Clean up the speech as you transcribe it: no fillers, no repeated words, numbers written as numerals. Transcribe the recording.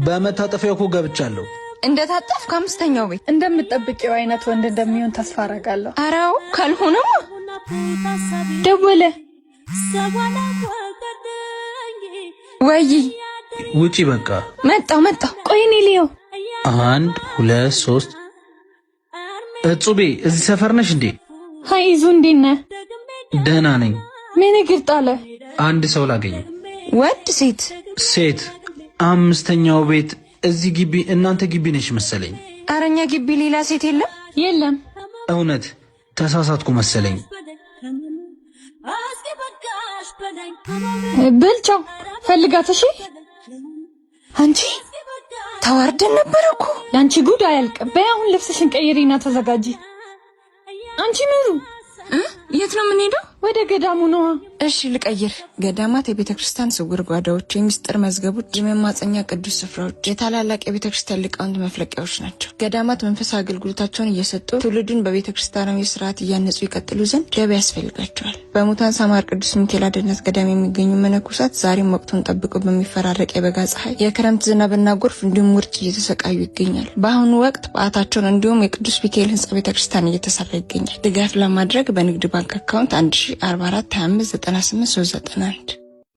በመታጠፊያው እኮ ገብቻለሁ። እንደታጠፍክ አምስተኛው ቤት እንደምትጠብቂው አይነት ወንድ እንደሚሆን ተስፋ አደርጋለሁ። አራው ካልሆነማ ደወለ። ወይ ውጪ በቃ መጣው። ቆይ እኔ ልየው። 1 2 3 እጹቤ እዚህ ሰፈር ነሽ እንዴ? ሃይዙ እንዴት ነህ? ደህና ነኝ። ምን እግር ጣለ? አንድ ሰው ላገኝ። ወድ ሴት? ሴት። አምስተኛው ቤት እዚህ ግቢ። እናንተ ግቢ ነሽ መሰለኝ። አረኛ ግቢ ሌላ ሴት የለም? የለም። እውነት ተሳሳትኩ መሰለኝ። በልቻው ፈልጋት። እሺ አንቺ ተዋርደን ነበር እኮ። ያንቺ ጉድ አያልቅም። በይ አሁን ልብስሽን ቀይሪና ተዘጋጂ። አንቺ ምሩ የት ነው የምንሄደው? ወደ ገዳሙ ነው። እሺ ልቀይር። ገዳማት የቤተክርስቲያን ስውር ጓዳዎች፣ የሚስጥር መዝገቦች፣ የመማፀኛ ቅዱስ ስፍራዎች፣ የታላላቅ የቤተክርስቲያን ሊቃውንት መፍለቂያዎች ናቸው። ገዳማት መንፈሳዊ አገልግሎታቸውን እየሰጡ ትውልዱን በቤተክርስቲያናዊ ስርዓት እያነጹ ይቀጥሉ ዘንድ ገቢ ያስፈልጋቸዋል። በሙታን ሳማር ቅዱስ ሚካኤል አድነት ገዳም የሚገኙ መነኮሳት ዛሬም ወቅቱን ጠብቀው በሚፈራረቅ የበጋ ፀሐይ፣ የክረምት ዝናብና ጎርፍ እንዲሁም ውርጭ እየተሰቃዩ ይገኛሉ። በአሁኑ ወቅት በዓታቸውን እንዲሁም የቅዱስ ሚካኤል ህንጻ ቤተክርስቲያን እየተሰራ ይገኛል። ድጋፍ ለማድረግ በንግድ ባንክ አካውንት 1044 25 98 391